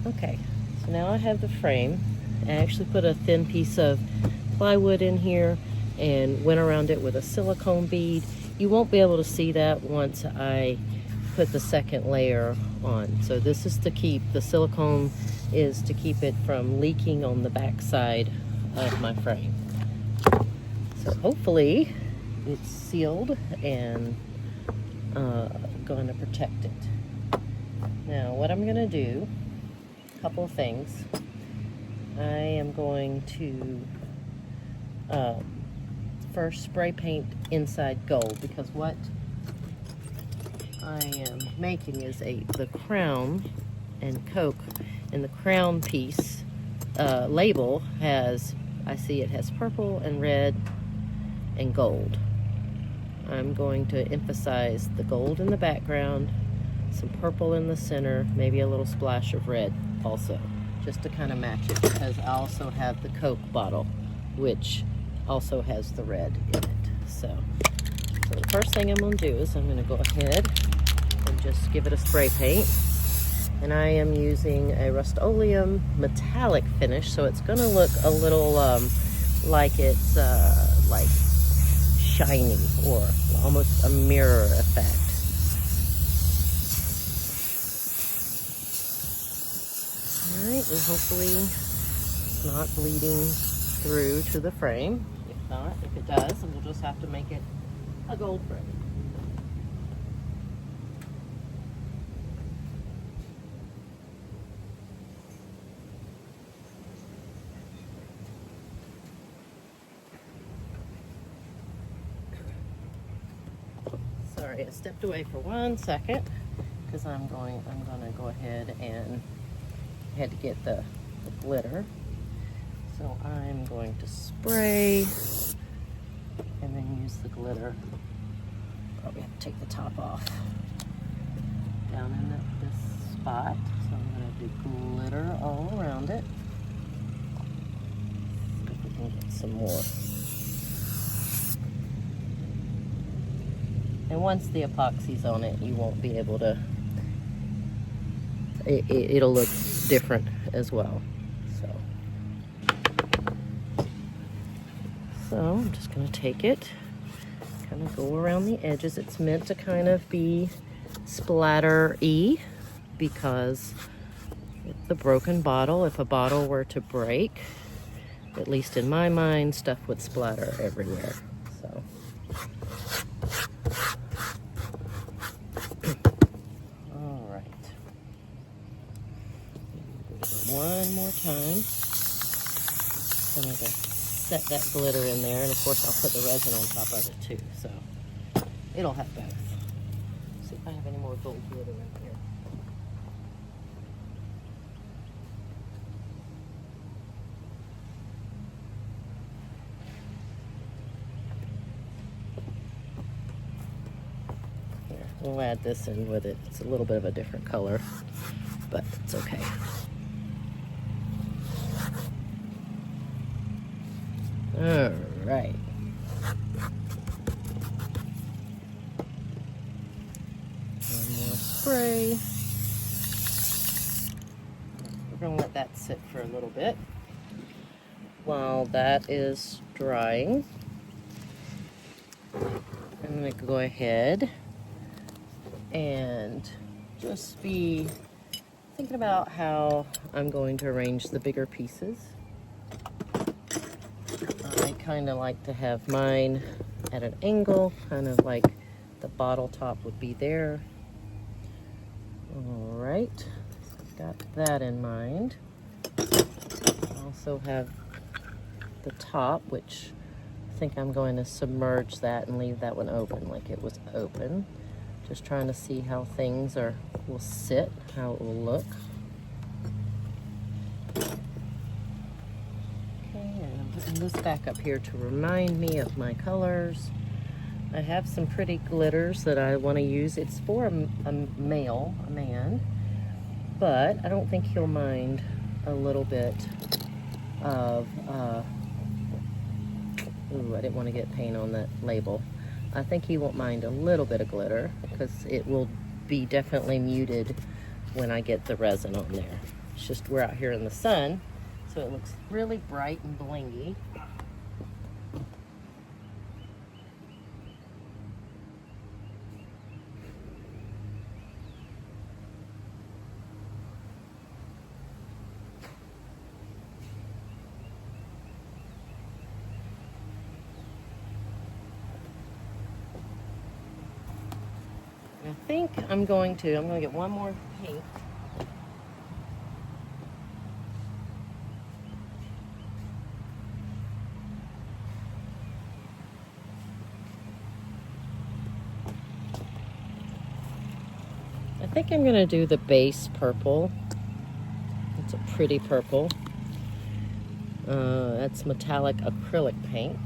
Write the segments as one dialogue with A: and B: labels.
A: Okay, so now I have the frame. I actually put a thin piece of plywood in here and went around it with a silicone bead. You won't be able to see that once I put the second layer on. So this is to keep, the silicone is to keep it from leaking on the back side of my frame. So hopefully it's sealed and going to protect it. Now what I'm going to do, a couple of things. I am going to first spray paint inside gold, because what I am making is the crown and Coke, and the crown piece label has, I see it has purple and red and gold. I'm going to emphasize the gold in the background, some purple in the center, maybe a little splash of red also, just to kind of match it, because I also have the Coke bottle, which also has the red in it. So the first thing I'm going to do is I'm going to go ahead and just give it a spray paint. And I am using a Rust-Oleum metallic finish, so it's going to look a little like it's like shiny or almost a mirror effect. Alright, and hopefully it's not bleeding through to the frame. If not, if it does, then we'll just have to make it a gold frame. Sorry, I stepped away for 1 second because I'm going to go ahead and had to get the glitter. So I'm going to spray and then use the glitter. Probably have to take the top off down in this spot. So I'm going to do glitter all around it. See if we can get some more. And once the epoxy's on it, you won't be able to, it'll look different as well. So I'm just going to take it, kind of go around the edges. It's meant to kind of be splatter-y, because with the broken bottle, if a bottle were to break, at least in my mind, stuff would splatter everywhere. So all right, one more time. I'm going to set that glitter in there, and of course I'll put the resin on top of it too, so it'll have both. See if I have any more gold glitter in here. Here, we'll add this in with it. It's a little bit of a different color, but it's okay. All right. One more spray. We're going to let that sit for a little bit. While that is drying, I'm going to go ahead and just be thinking about how I'm going to arrange the bigger pieces. I kind of like to have mine at an angle, kind of like the bottle top would be there. All right, so I've got that in mind. I also have the top, which I think I'm going to submerge that and leave that one open like it was open. Just trying to see how things will sit, how it will look. Putting this back up here to remind me of my colors. I have some pretty glitters that I want to use. It's for a man, but I don't think he'll mind a little bit of, ooh, I didn't want to get paint on that label. I think he won't mind a little bit of glitter, because it will be definitely muted when I get the resin on there. It's just we're out here in the sun, so it looks really bright and blingy. I think I'm going to get one more paint. I think I'm gonna do the base purple. It's a pretty purple. That's metallic acrylic paint.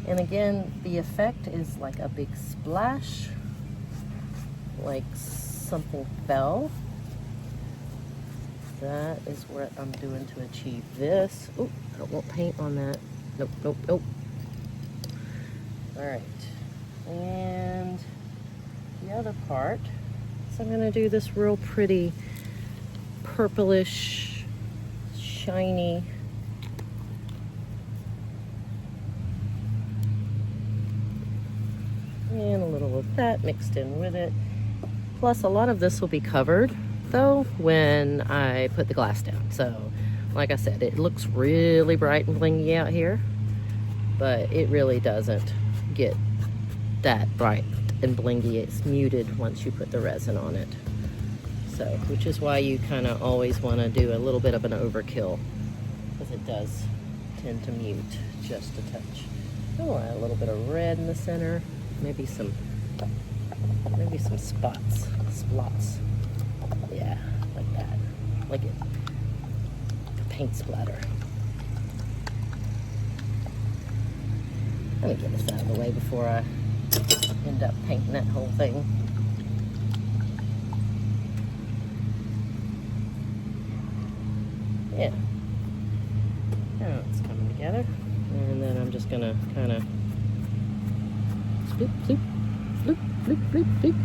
A: And again, the effect is like a big splash, like something fell. That is what I'm doing to achieve this. Oh, I don't want paint on that. Nope, nope, nope. All right, and the other part, so I'm gonna do this real pretty purplish, shiny, and a little of that mixed in with it. Plus, a lot of this will be covered, though, when I put the glass down. So, like I said, it looks really bright and blingy out here, but it really doesn't get that bright and blingy. It's muted once you put the resin on it. So, which is why you kind of always want to do a little bit of an overkill, because it does tend to mute just a touch. I'll add a little bit of red in the center. Maybe some spots, splots. Yeah, like that. Like it. Paint splatter. Let me get this out of the way before I end up painting that whole thing. Yeah. Now it's coming together. And then I'm just gonna kind of bloop, bloop, bloop, bloop, bloop, bloop.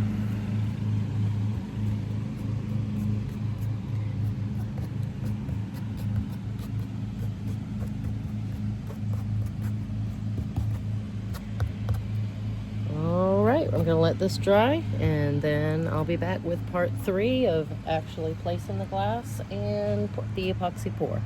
A: All right, I'm gonna let this dry, and then I'll be back with part 3 of actually placing the glass and the epoxy pour.